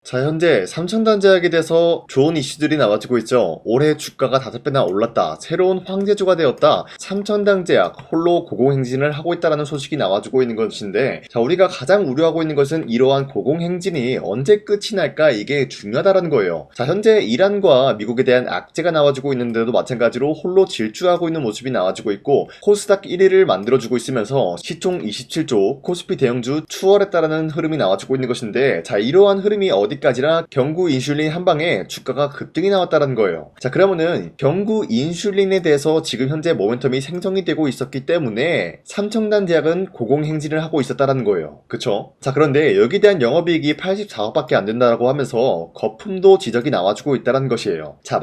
자, 현재 삼천단제약에 대해서 좋은 이슈들이 나와지고 있죠. 올해 주가가 5배나 올랐다. 새로운 황제주가 되었다. 삼천단제약 홀로 고공행진을 하고 있다는 소식이 나와주고 있는 것인데, 자, 우리가 가장 우려하고 있는 것은 이러한 고공행진이 언제 끝이 날까, 이게 중요하다는 거예요. 자, 현재 이란과 미국에 대한 악재가 나와주고 있는데도 마찬가지로 홀로 질주하고 있는 모습이 나와주고 있고, 코스닥 1위를 만들어주고 있으면서 시총 27조, 코스피 대형주 추월했다라는 흐름이 나와주고 있는 것인데, 자, 이러한 흐름이 어디까지나 경구 인슐린 한방에 주가가 급등이 나왔다는 거예요. 자, 그러면은 경구 인슐린에 대해서 지금 현재 모멘텀이 생성이 되고 있었기 때문에 삼청단제약은 고공행진을 하고 있었다는 거예요. 그쵸? 자, 그런데 여기에 대한 영업이익이 84억밖에 안 된다고 하면서 거품도 지적이 나와주고 있다는 것이에요. 자,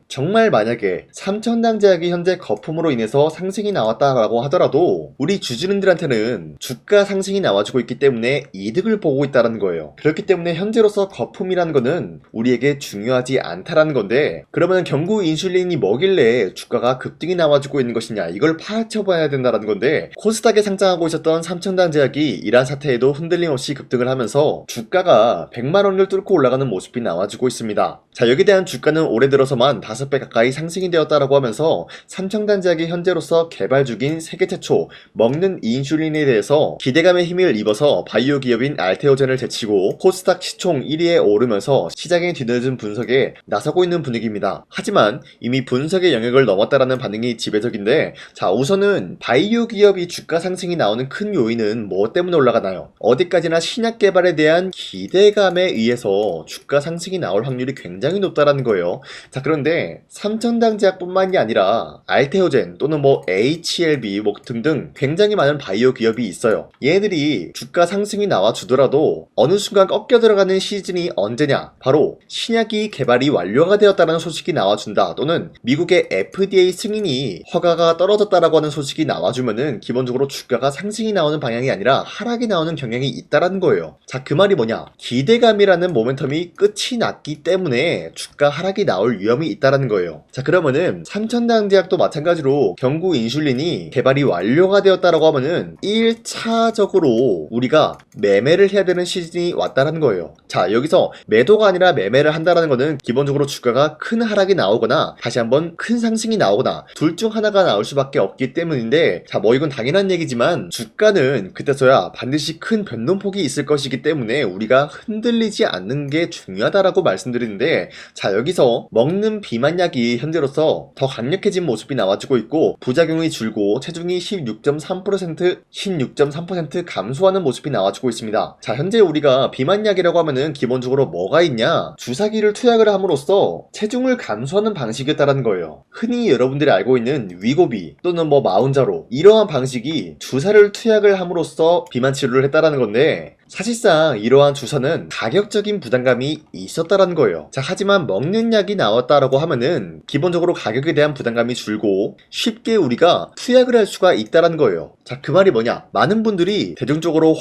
정말 만약에 삼천단제약이 현재 거품으로 인해서 상승이 나왔다라고 하더라도 우리 주주님들한테는 주가 상승이 나와주고 있기 때문에 이득을 보고 있다는 거예요. 그렇기 때문에 현재로서 거품이라는 거는 우리에게 중요하지 않다라는 건데, 그러면 경구 인슐린이 뭐길래 주가가 급등이 나와주고 있는 것이냐, 이걸 파헤쳐봐야 된다는 건데, 코스닥에 상장하고 있었던 삼천단제약이 이란 사태에도 흔들림 없이 급등을 하면서 주가가 100만원을 뚫고 올라가는 모습이 나와주고 있습니다. 자, 여기에 대한 주가는 올해 들어서만 5배 가까이 상승이 되었다라고 하면서 삼청단제약이 현재로서 개발 중인 세계 최초 먹는 인슐린에 대해서 기대감의 힘을 입어서 바이오 기업인 알테오젠을 제치고 코스닥 시총 1위에 오르면서 시장의 뒤늦은 분석에 나서고 있는 분위기입니다. 하지만 이미 분석의 영역을 넘었다라는 반응이 지배적인데, 자, 우선은 바이오 기업이 주가 상승이 나오는 큰 요인은 뭐 때문에 올라가나요? 어디까지나 신약 개발에 대한 기대감에 의해서 주가 상승이 나올 확률이 굉장히 높다라는 거예요. 자, 그런데 삼천단제약뿐만이 아니라 알테오젠 또는 HLB 등등 굉장히 많은 바이오 기업이 있어요. 얘네들이 주가 상승이 나와주더라도 어느 순간 꺾여 들어가는 시즌이 언제냐, 바로 신약이 개발이 완료가 되었다는 소식이 나와준다, 또는 미국의 FDA 승인이 허가가 떨어졌다라고 하는 소식이 나와주면은 기본적으로 주가가 상승이 나오는 방향이 아니라 하락이 나오는 경향이 있다라는 거예요. 자, 그 말이 뭐냐, 기대감이라는 모멘텀이 끝이 났기 때문에 주가 하락이 나올 위험이 있다라는 거예요. 자, 그러면은 삼천단제약도 마찬가지로 경구 인슐린이 개발이 완료가 되었다라고 하면은 1차적으로 우리가 매매를 해야 되는 시즌이 왔다라는 거예요. 자, 여기서 매도가 아니라 매매를 한다라는 거는 기본적으로 주가가 큰 하락이 나오거나 다시 한번 큰 상승이 나오거나 둘 중 하나가 나올 수밖에 없기 때문인데, 자, 이건 당연한 얘기지만 주가는 그때서야 반드시 큰 변동폭이 있을 것이기 때문에 우리가 흔들리지 않는 게 중요하다라고 말씀드리는데, 자, 여기서 먹는 비만약이 현재로서 더 강력해진 모습이 나와주고 있고, 부작용이 줄고 체중이 16.3% 감소하는 모습이 나와주고 있습니다. 자, 현재 우리가 비만약이라고 하면은 기본적으로 뭐가 있냐, 주사기를 투약을 함으로써 체중을 감소하는 방식이었다는 거예요. 흔히 여러분들이 알고 있는 위고비 또는 마운자로, 이러한 방식이 주사를 투약을 함으로써 비만 치료를 했다라는 건데, 사실상 이러한 주사는 가격적인 부담감이 있었다라는 거예요. 자, 하지만 먹는 약이 나왔다라고 하면은 기본적으로 가격에 대한 부담감이 줄고 쉽게 우리가 투약을 할 수가 있다라는 거예요. 자, 그 말이 뭐냐, 많은 분들이 대중적으로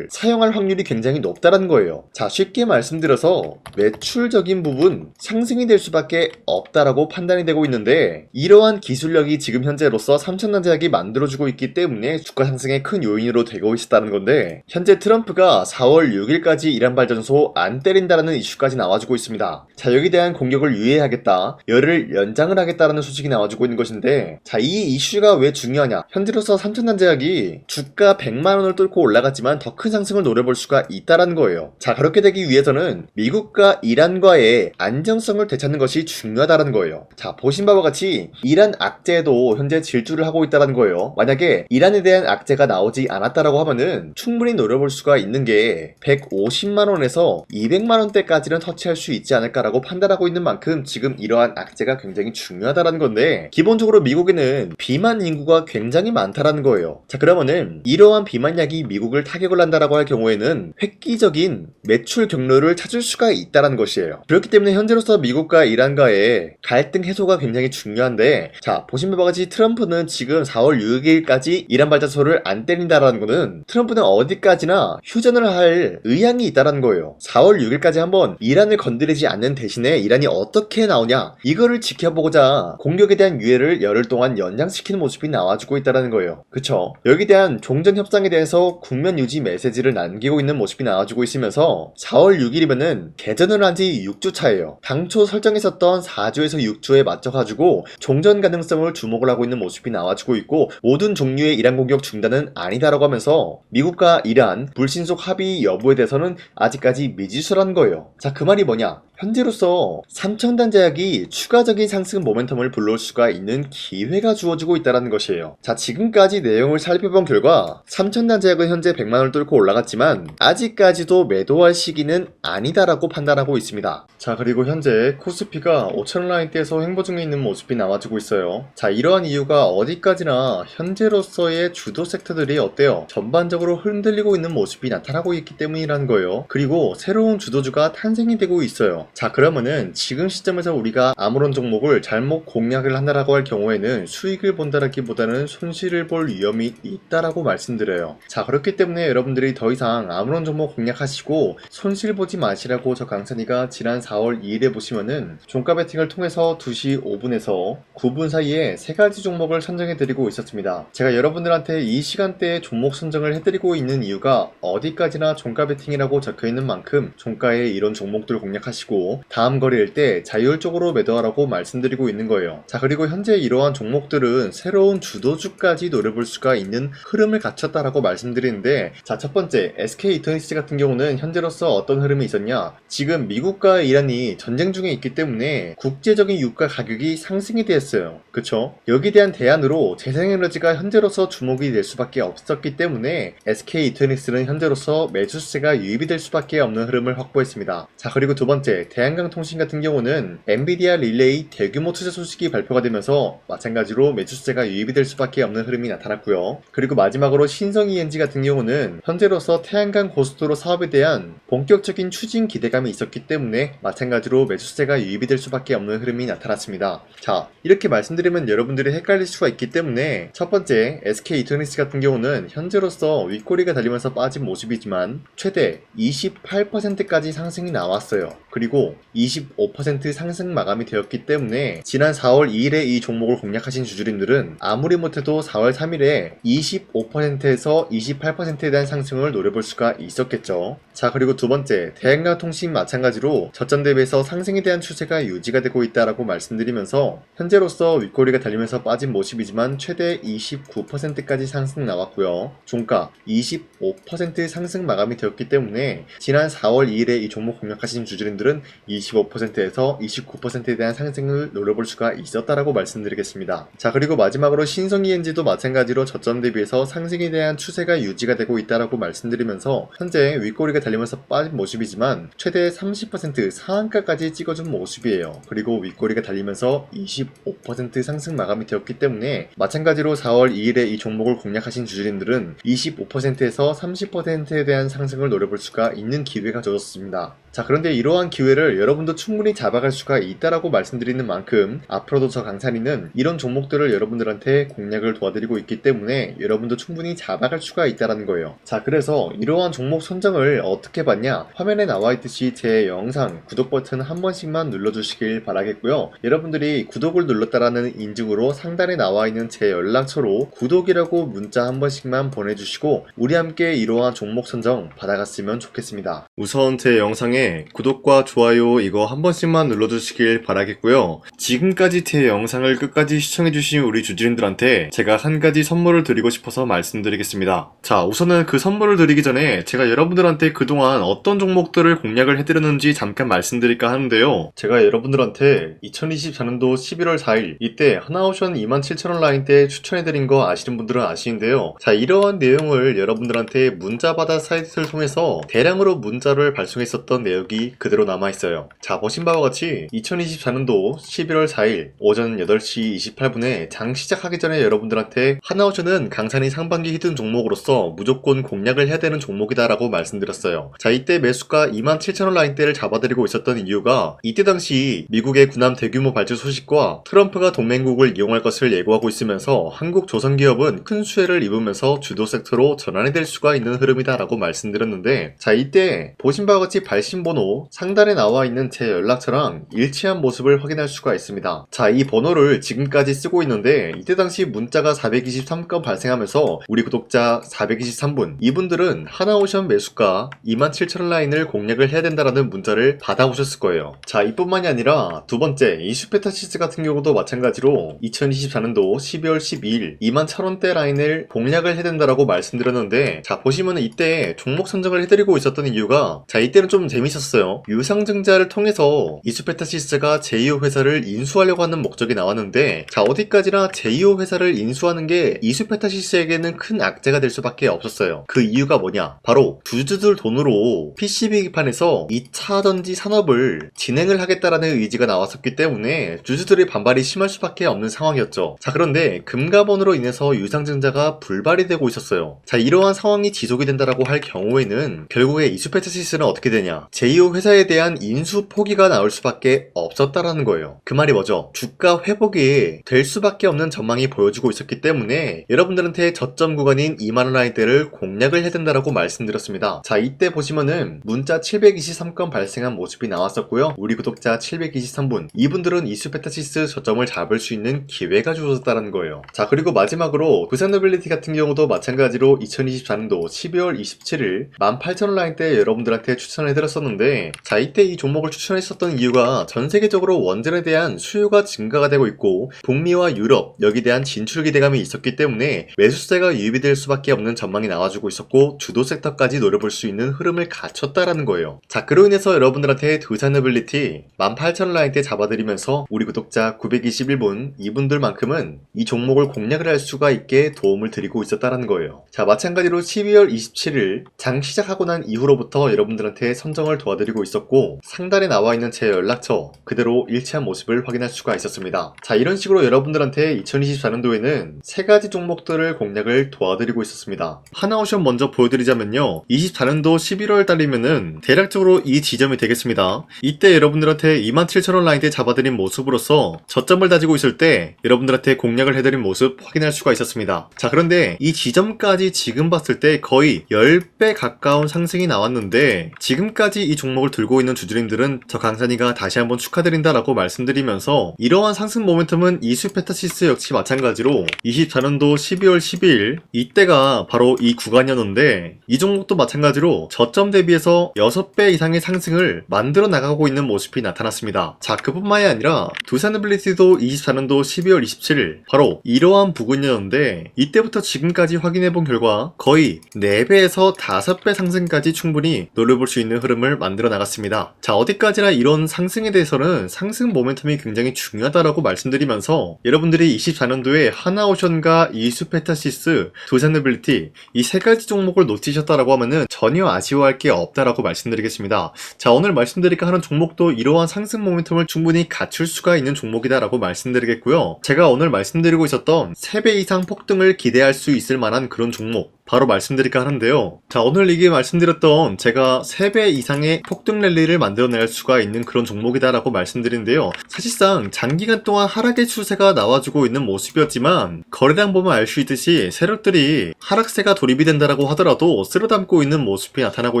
사용할 확률이 굉장히 높다라는 거예요. 자, 쉽게 말씀드려서 매출적인 부분 상승이 될 수밖에 없다라고 판단이 되고 있는데, 이러한 기술력이 지금 현재로서 삼천단제약이 만들어주고 있기 때문에 주가 상승의 큰 요인으로 되고 있었다는 건데, 현재 트럼프가 4월 6일까지 이란 발전소 안 때린다라는 이슈까지 나와주고 있습니다. 자, 여기에 대한 공격을 유예하겠다, 열을 연장을 하겠다라는 소식이 나와주고 있는 것인데, 자, 이 이슈가 왜 중요하냐, 현재로서 삼천단제약이 주가 100만원을 뚫고 올라갔지만 더 큰 상승을 노려볼 수가 있다라는 거예요. 자, 그렇게 되기 위해서는 미국과 이란과의 안정성을 되찾는 것이 중요하다라는 거예요. 자, 보신 바와 같이 이란 악재도 현재 질주를 하고 있다라는 거예요. 만약에 이란에 대한 악재가 나오지 않았다라고 하면은 충분히 노려볼 수가 있는 게 150만원에서 200만원대까지는 터치할 수 있지 않을까라고 판단하고 있는 만큼 지금 이러한 악재가 굉장히 중요하다라는 건데, 기본적으로 미국에는 비만 인구가 굉장히 많다라는 거예요. 자, 그러면은 이러한 비만약이 미국을 타격을 한다라고 할 경우에는 획기적인 매출 경로를 찾을 수가 있다는 것이에요. 그렇기 때문에 현재로서 미국과 이란과의 갈등 해소가 굉장히 중요한데, 자, 보신 바와 같이 트럼프는 지금 4월 6일까지 이란 발전소를 안 때린다라는 거는 트럼프는 어디까지나 휴전을 할 의향이 있다라는 거예요. 4월 6일까지 한번 이란을 건드리지 않는 대신에 이란이 어떻게 나오냐 이거를 지켜보고자 공격에 대한 유예를 열흘 동안 연장시키는 모습이 나와주고 있다는 거예요. 그쵸? 여기에 대한 종전 협상에 대해서 국면 유지 메시지를 남기고 있는 모습이 나와주고 있으면서 4월 6일이면은 개전을 한 지 6주 차예요. 당초 설정했었던 4주에서 6주에 맞춰가지고 종전 가능성을 주목을 하고 있는 모습이 나와주고 있고, 모든 종류의 이란 공격 중단은 아니다라고 하면서 미국과 이란 불신속 합의 여부에 대해서는 아직까지 미지수라는 거예요. 자, 그 말이 뭐냐? 현재로서 3첨단 제약이 추가적인 상승 모멘텀을 불러올 수가 있는 기회가 주어지고 있다는 것이에요. 자, 지금까지 내용을 살펴본 결과 3첨단 제약은 현재 100만원을 뚫고 올라갔지만 아직까지도 매도할 시기는 아니다라고 판단하고 있습니다. 자, 그리고 현재 코스피가 5,000원 라인대에서 횡보 중에 있는 모습이 나와주고 있어요. 자, 이러한 이유가 어디까지나 현재로서의 주도 섹터들이 어때요? 전반적으로 흔들리고 있는 모습이 나타나고 있기 때문이라는 거예요. 그리고 새로운 주도주가 탄생이 되고 있어요. 자, 그러면은 지금 시점에서 우리가 아무런 종목을 잘못 공략을 한다라고 할 경우에는 수익을 본다라기보다는 손실을 볼 위험이 있다라고 말씀드려요. 자, 그렇기 때문에 여러분들이 더 이상 아무런 종목 공략하시고 손실 보지 마시라고 저 강산이가 지난 4월 2일에 보시면은 종가 베팅을 통해서 2시 5분에서 9분 사이에 3가지 종목을 선정해드리고 있었습니다. 제가 여러분들한테 이 시간대에 종목 선정을 해드리고 있는 이유가 어디까지나 종가 베팅이라고 적혀있는 만큼 종가에 이런 종목들 공략하시고 다음 거래일 때 자율적으로 매도하라고 말씀드리고 있는 거예요. 자, 그리고 현재 이러한 종목들은 새로운 주도주까지 노려볼 수가 있는 흐름을 갖췄다라고 말씀드리는데, 자, 첫 번째 SK 이터니스 같은 경우는 현재로서 어떤 흐름이 있었냐? 지금 미국과 이란이 전쟁 중에 있기 때문에 국제적인 유가 가격이 상승이 되었어요. 그쵸? 여기에 대한 대안으로 재생에너지가 현재로서 주목이 될 수밖에 없었기 때문에 SK 이터니스는 현재로서 매수세가 유입이 될 수밖에 없는 흐름을 확보했습니다. 자, 그리고 두 번째 대한강통신 같은 경우는 엔비디아 릴레이 대규모 투자 소식이 발표가 되면서 마찬가지로 매수세가 유입이 될 수밖에 없는 흐름이 나타났고요. 그리고 마지막으로 신성 ENG 같은 경우는 현재로서 태양광 고속도로 사업에 대한 본격적인 추진 기대감이 있었기 때문에 마찬가지로 매수세가 유입이 될 수밖에 없는 흐름이 나타났습니다. 자, 이렇게 말씀드리면 여러분들이 헷갈릴 수가 있기 때문에 첫 번째 SK 이터니스 같은 경우는 현재로서 윗꼬리가 달리면서 빠진 모습이지만 최대 28%까지 상승이 나왔어요. 그리고 25% 상승 마감이 되었기 때문에 지난 4월 2일에 이 종목을 공략하신 주주님들은 아무리 못해도 4월 3일에 25%에서 28%에 대한 상승을 노려볼 수가 있었겠죠. 자, 그리고 두 번째 대한강통신 마찬가지로 저점 대비해서 상승에 대한 추세가 유지가 되고 있다라고 말씀드리면서 현재로서 윗꼬리가 달리면서 빠진 모습이지만 최대 29%까지 상승 나왔고요. 종가 25% 상승 마감이 되었기 때문에 지난 4월 2일에 이 종목 공략하신 주주님들은 25%에서 29%에 대한 상승을 노려볼 수가 있었다라고 말씀드리겠습니다. 자, 그리고 마지막으로 신성 ENG도 마찬가지로 저점 대비해서 상승에 대한 추세가 유지가 되고 있다라고 말씀드리면서 현재 윗꼬리가 달리면서 빠진 모습이지만 최대 30% 상한가까지 찍어준 모습이에요. 그리고 윗꼬리가 달리면서 25% 상승 마감이 되었기 때문에 마찬가지로 4월 2일에 이 종목을 공략하신 주주님들은 25%에서 30%에 대한 상승을 노려볼 수가 있는 기회가 주어졌습니다. 자, 그런데 이러한 기회를 여러분도 충분히 잡아갈 수가 있다라고 말씀드리는 만큼 앞으로도 저 강산이는 이런 종목들을 여러분들한테 공략을 도와드리고 있기 때문에 여러분도 충분히 잡아갈 수가 있다라는 거예요. 자, 그래서 이러한 종목 선정을 어떻게 봤냐? 화면에 나와 있듯이 제 영상 구독 버튼 한 번씩만 눌러주시길 바라겠고요. 여러분들이 구독을 눌렀다라는 인증으로 상단에 나와 있는 제 연락처로 구독이라고 문자 한 번씩만 보내주시고 우리 함께 이러한 종목 선정 받아갔으면 좋겠습니다. 우선 제 영상에 구독과 좋아요 이거 한 번씩만 눌러주시길 바라겠고요. 지금까지 제 영상을 끝까지 시청해주신 우리 주주님들한테 제가 한 가지 선물을 드리고 싶어서 말씀드리겠습니다. 자, 우선은 그 선물을 드리기 전에 제가 여러분들한테 그동안 어떤 종목들을 공략을 해드렸는지 잠깐 말씀드릴까 하는데요. 제가 여러분들한테 2024년도 11월 4일 이때 하나오션 27,000원 라인대 추천해드린 거 아시는 분들은 아시는데요. 자, 이러한 내용을 여러분들한테 문자받아 사이트를 통해서 대량으로 문자를 발송했었던 내역이 그대로 남아있어요. 자, 보신 바와 같이 2024년도 11월 4일 오전 8시 28분에 장 시작하기 전에 여러분들한테 하나오션은 강산이 상반기 히든 종목으로서 무조건 공략을 해야 되는 종목이다 라고 말씀드렸어요. 자, 이때 매수가 27,000원 라인대를 잡아드리고 있었던 이유가 이때 당시 미국의 군함 대규모 발주 소식과 트럼프가 동맹국을 이용할 것을 예고하고 있으면서 한국 조선기업은 큰 수혜를 입으면서 주도 섹터로 전환이 될 수가 있는 흐름이다 라고 말씀드렸는데, 자, 이때 보신 바와 같이 발신번호 상단에 나와 있는 제 연락처랑 일치한 모습을 확인할 수가 있습니다. 자, 이 번호를 지금까지 쓰고 있는데 이때 당시 문자가 423건 발생하면서 우리 구독자 423분, 이분들은 하나오션 매수가 27,000원 라인을 공략을 해야 된다라는 문자를 받아오셨을 거예요. 자, 이뿐만이 아니라 두 번째 이슈페타시스 같은 경우도 마찬가지로 2024년도 12월 12일 21,000원대 라인을 공략을 해야 된다라고 말씀드렸는데, 자, 보시면은 이때 종목 선정을 해드리고 있었던 이유가, 자, 이때는 좀 재밌었어요. 유상증자를 통해서 이슈페타시스가 제2호 회사를 인수하려고 하는 목적이 나왔는데, 자, 어디까지나 제2호 회사를 인수하는 게 이슈페타시스에게는 큰 악재가 될 수밖에 없었어요. 그 이유가 뭐냐? 바로 주주들 돈으로 PCB 기판에서 2차 전지 산업을 진행을 하겠다라는 의지가 나왔었기 때문에 주주들의 반발이 심할 수밖에 없는 상황이었죠. 자, 그런데 금가번으로 인해서 유상증자가 불발이 되고 있었어요. 자, 이러한 상황이 지속이 된다라고 할 경우에는 결국에 이슈페타시스는 어떻게 되냐? 제2호 회사에 대한 인수 포기가 나올 수밖에 없었다라는 거예요. 그 말이 뭐죠? 주가 회복이 될 수밖에 없는 전망이 보여지고 있었기 때문에 여러분들한테 저점 구간인 2만원 라인대를 공략을 해야 된다라고 말씀드렸습니다. 자, 이때 보시면은 문자 723건 발생한 모습이 나왔었고요. 우리 구독자 723분, 이분들은 이슈페타시스 저점을 잡을 수 있는 기회가 주어졌다는 거예요. 자, 그리고 마지막으로 부산노빌리티 같은 경우도 마찬가지로 2024년도 12월 27일 18,000원 라인대 여러분들한테 추천해드렸었는데, 자, 이때 이 종목을 추천했었던 이유가 전 세계적으로 원전에 대한 수요가 증가가 되고 있고 북미와 유럽 여기에 대한 진출 기대감이 있었기 때문에 매수세가 유입이 될 수밖에 없는 전망이 나와주고 있었고 주도 섹터까지 노려볼 수 있는 흐름을 갖췄다라는 거예요. 자, 그로 인해서 여러분들한테 두산노빌리티 18,000원 라인대 잡아드리면서 우리 구독자 921분, 이분들만큼은 이 종목을 공략을 할 수가 있게 도움을 드리고 있었다라는 거예요. 자, 마찬가지로 12월 27일 장 시작하고 난 이후로부터 여러분들한테 선정을 도와드리고 있었고 상단에 나와 있는 제 연락처 그대로 일치한 모습을 확인할 수가 있었습니다. 자, 이런 식으로 여러분들한테 2024년도에는 세 가지 종목들을 공략을 도와드리고 있었습니다. 하나오션 먼저 보여드리자면요, 24년도 11월 달이면은 대략적으로 이 지점이 되겠습니다. 이때 여러분들한테 27,000원 라인대 잡아드린 모습으로서 저점을 다지고 있을 때 여러분들한테 공략을 해드린 모습 확인할 수가 있었습니다. 자, 그런데 이 지점까지 지금 봤을 때 거의 10배 가까운 상승이 나왔는데, 지금까지 이 종목을 들고 있는 주주님들은 저 강산이가 다시 한번 축하드린다라고 말씀드리면서, 이러한 상승 모멘텀은 이슈페타시스 역시 마찬가지로 24년도 12월 12일 이때가 바로 이 구간이었는데, 이 종목도 마찬가지로 저점 대비해서 6배 이상의 상승을 만들어 나가고 있는 모습이 나타났습니다. 자, 그뿐만이 아니라 두산노빌리티도 24년도 12월 27일 바로 이러한 부근이었는데, 이때부터 지금까지 확인해본 결과 거의 4배에서 5배 상승까지 충분히 노려볼 수 있는 흐름을 만들어 나갔습니다. 자, 어디까지나 이런 상승에 대해서는 상승 모멘텀이 굉장히 중요하다라고 말씀드리면서, 여러분들이 24년도에 하나오션과 이슈페타시스, 두산노빌리티 이 세 가지 종목을 놓치셨다라고 하면은 전혀 아쉬워할 게 없다라고 말씀드리겠습니다. 자, 오늘 말씀드릴까 하는 종목도 이러한 상승 모멘텀을 충분히 갖출 수가 있는 종목이다라고 말씀드리겠고요. 제가 오늘 말씀드리고 있었던 3배 이상 폭등을 기대할 수 있을 만한 그런 종목 바로 말씀드릴까 하는데요. 자, 오늘 이게 말씀드렸던 제가 3배 이상의 폭등 랠리를 만들어낼 수가 있는 그런 종목이다라고 말씀드리는데요. 사실상 장기간 동안 하락의 추세가 나와주고 있는 모습이었지만 거래량 보면 알 수 있듯이 세력들이 하락세가 돌입이 된다라고 하더라도 쓸어담고 있는 모습이 나타나고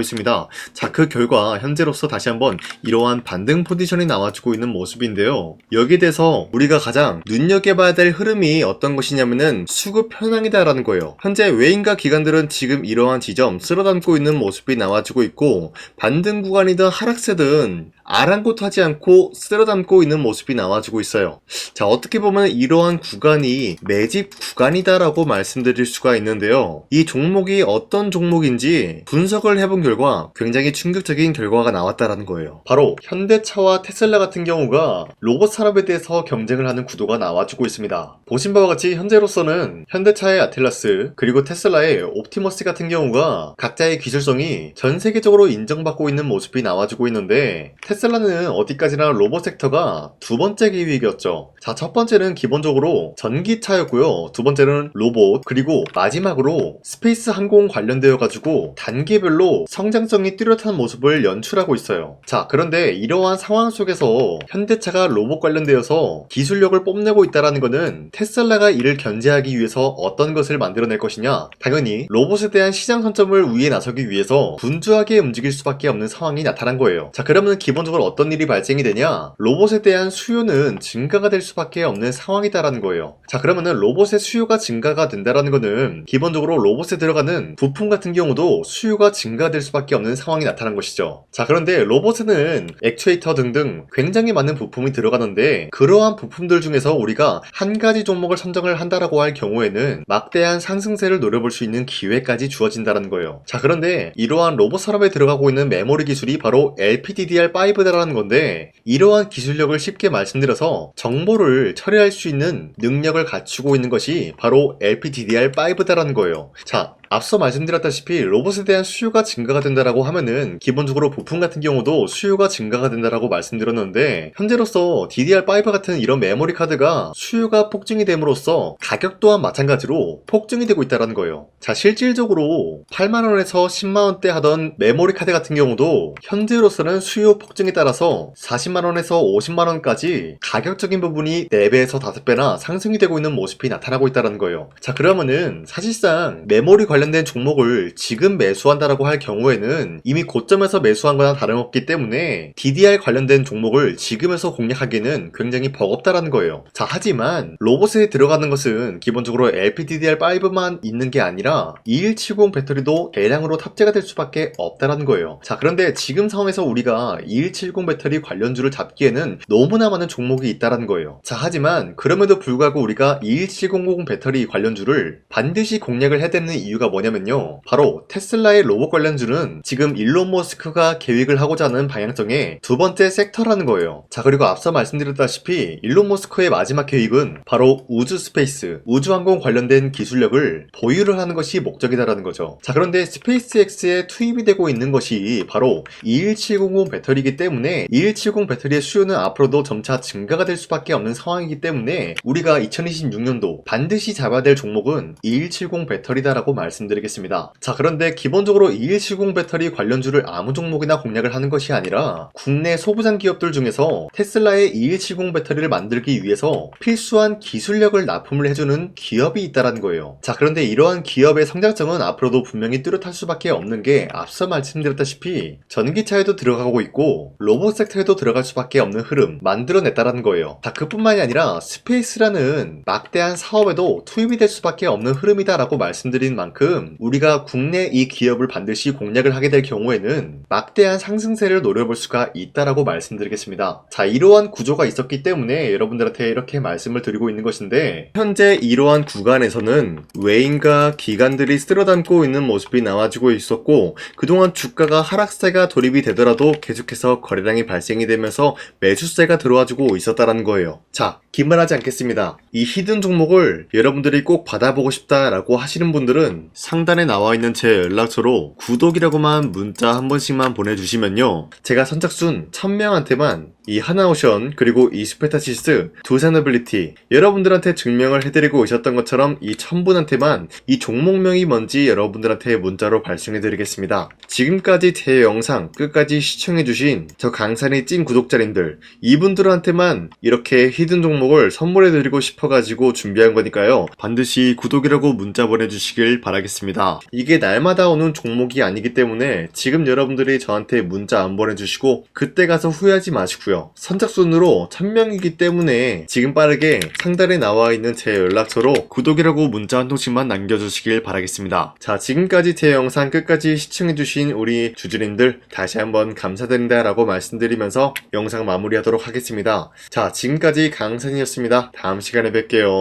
있습니다. 자, 그 결과 현재로서 다시 한번 이러한 반등 포지션이 나와주고 있는 모습인데요. 여기에 대해서 우리가 가장 눈여겨봐야 될 흐름이 어떤 것이냐면은 수급 현황이다라는 거예요. 현재 외인과 기관들은 지금 이러한 지점 쓸어담고 있는 모습이 나와주고 있고, 반등 구간이든 하락세든 아랑곳하지 않고 쓸어담고 있는 모습이 나와주고 있어요. 자, 어떻게 보면 이러한 구간이 매집 구간이다라고 말씀드릴 수가 있는데요. 이 종목이 어떤 종목인지 분석을 해본 결과 굉장히 충격적인 결과가 나왔다라는 거예요. 바로 현대차와 테슬라 같은 경우가 로봇 산업에 대해서 경쟁을 하는 구도가 나와주고 있습니다. 보신 바와 같이 현재로서는 현대차의 아틀라스 그리고 테슬라의 옵티머스 같은 경우가 각자의 기술성이 전 세계적으로 인정받고 있는 모습이 나와주고 있는데, 테슬라는 어디까지나 로봇 섹터가 두 번째 기획이었죠. 자, 첫 번째는 기본적으로 전기차였고요. 두 번째는 로봇, 그리고 마지막으로 스페이스 항공 관련되어 가지고 단계별로 성장성이 뚜렷한 모습을 연출하고 있어요. 자, 그런데 이러한 상황 속에서 현대차가 로봇 관련되어서 기술력을 뽐내고 있다는 것은 테슬라가 이를 견제하기 위해서 어떤 것을 만들어낼 것이냐, 당연히 로봇에 대한 시장 선점을 위해 나서기 위해서 분주하게 움직일 수밖에 없는 상황이 나타난 거예요. 자, 그러면 기본적으로 어떤 일이 발생이 되냐, 로봇에 대한 수요는 증가가 될 수밖에 없는 상황이다라는 거예요. 자, 그러면은 로봇의 수요가 증가가 된다라는 거는 기본적으로 로봇에 들어가는 부품 같은 경우도 수요가 증가될 수밖에 없는 상황이 나타난 것이죠. 자, 그런데 로봇에는 액추에이터 등등 굉장히 많은 부품이 들어가는데, 그러한 부품들 중에서 우리가 한 가지 종목을 선정을 한다라고 할 경우에는 막대한 상승세를 노려볼 수 있는 기회까지 주어진다는 거예요. 자, 그런데 이러한 로봇 산업에 들어가고 있는 메모리 기술이 바로 LPDDR5다라는 건데, 이러한 기술력을 쉽게 말씀드려서 정보를 처리할 수 있는 능력을 갖추고 있는 것이 바로 LPDDR5다라는 거예요. 자, 앞서 말씀드렸다시피 로봇에 대한 수요가 증가가 된다라고 하면은 기본적으로 부품 같은 경우도 수요가 증가가 된다라고 말씀드렸는데, 현재로서 DDR5 같은 이런 메모리 카드가 수요가 폭증이 됨으로써 가격 또한 마찬가지로 폭증이 되고 있다는 거예요. 자, 실질적으로 8만원에서 10만원대 하던 메모리 카드 같은 경우도 현재로서는 수요 폭증에 따라서 40만원에서 50만원까지 가격적인 부분이 4배에서 5배나 상승이 되고 있는 모습이 나타나고 있다는 거예요. 자, 그러면은 사실상 메모리 관련된 종목을 지금 매수한다라고 할 경우에는 이미 고점에서 매수한 거나 다름없기 때문에 DDR 관련된 종목을 지금에서 공략하기는 굉장히 버겁다라는 거예요. 자, 하지만 로봇에 들어가는 것은 기본적으로 LPDDR5만 있는 게 아니라 2170 배터리도 대량으로 탑재가 될 수밖에 없다라는 거예요. 자, 그런데 지금 상황에서 우리가 2170 배터리 관련주를 잡기에는 너무나 많은 종목이 있다라는 거예요. 자, 하지만 그럼에도 불구하고 우리가 2170 배터리 관련주를 반드시 공략을 해야 되는 이유가 뭐냐면요, 바로 테슬라의 로봇 관련주는 지금 일론 머스크가 계획을 하고자 하는 방향성의 두 번째 섹터라는 거예요. 자, 그리고 앞서 말씀드렸다시피 일론 머스크의 마지막 계획은 바로 우주 스페이스, 우주항공 관련된 기술력을 보유를 하는 것이 목적이다라는 거죠. 자, 그런데 스페이스X에 투입이 되고 있는 것이 바로 21700 배터리이기 때문에 2170 배터리의 수요는 앞으로도 점차 증가가 될 수밖에 없는 상황이기 때문에 우리가 2026년도 반드시 잡아야 될 종목은 2170 배터리다라고 말씀드리겠습니다. 자, 그런데 기본적으로 2170 배터리 관련주를 아무 종목이나 공략을 하는 것이 아니라 국내 소부장 기업들 중에서 테슬라의 2170 배터리를 만들기 위해서 필수한 기술력을 납품을 해주는 기업이 있다는 거예요. 자, 그런데 이러한 기업의 성장성은 앞으로도 분명히 뚜렷할 수밖에 없는 게 앞서 말씀드렸다시피 전기차에도 들어가고 있고 로봇 섹터에도 들어갈 수밖에 없는 흐름 만들어냈다는 거예요. 자, 그뿐만이 아니라 스페이스라는 막대한 사업에도 투입이 될 수밖에 없는 흐름이다라고 말씀드린 만큼 우리가 국내 이 기업을 반드시 공략을 하게 될 경우에는 막대한 상승세를 노려볼 수가 있다라고 말씀드리겠습니다. 자, 이러한 구조가 있었기 때문에 여러분들한테 이렇게 말씀을 드리고 있는 것인데, 현재 이러한 구간에서는 외인과 기관들이 쓸어담고 있는 모습이 나와주고 있었고, 그동안 주가가 하락세가 돌입이 되더라도 계속해서 거래량이 발생이 되면서 매수세가 들어와주고 있었다라는 거예요. 자, 기만하지 않겠습니다. 이 히든 종목을 여러분들이 꼭 받아보고 싶다라고 하시는 분들은 상단에 나와 있는 제 연락처로 구독이라고만 문자 한 번씩만 보내주시면요, 제가 선착순 1000명한테만 이 하나오션 그리고 이 스페타시스 두 사너빌리티 여러분들한테 증명을 해드리고 있었던 것처럼 이 1000분한테만 이 종목명이 뭔지 여러분들한테 문자로 발송해드리겠습니다. 지금까지 제 영상 끝까지 시청해주신 저 강산의 찐 구독자님들, 이분들한테만 이렇게 히든 종목을 선물해드리고 싶어가지고 준비한 거니까요, 반드시 구독이라고 문자 보내주시길 바라겠습니다. 이게 날마다 오는 종목이 아니기 때문에 지금 여러분들이 저한테 문자 안 보내주시고 그때 가서 후회하지 마시고요, 있고요. 선착순으로 1000명이기 때문에 지금 빠르게 상단에 나와 있는 제 연락처로 구독이라고 문자 한 통씩만 남겨주시길 바라겠습니다. 자, 지금까지 제 영상 끝까지 시청해주신 우리 주주님들 다시 한번 감사드린다 라고 말씀드리면서 영상 마무리하도록 하겠습니다. 자, 지금까지 강산이었습니다. 다음 시간에 뵐게요.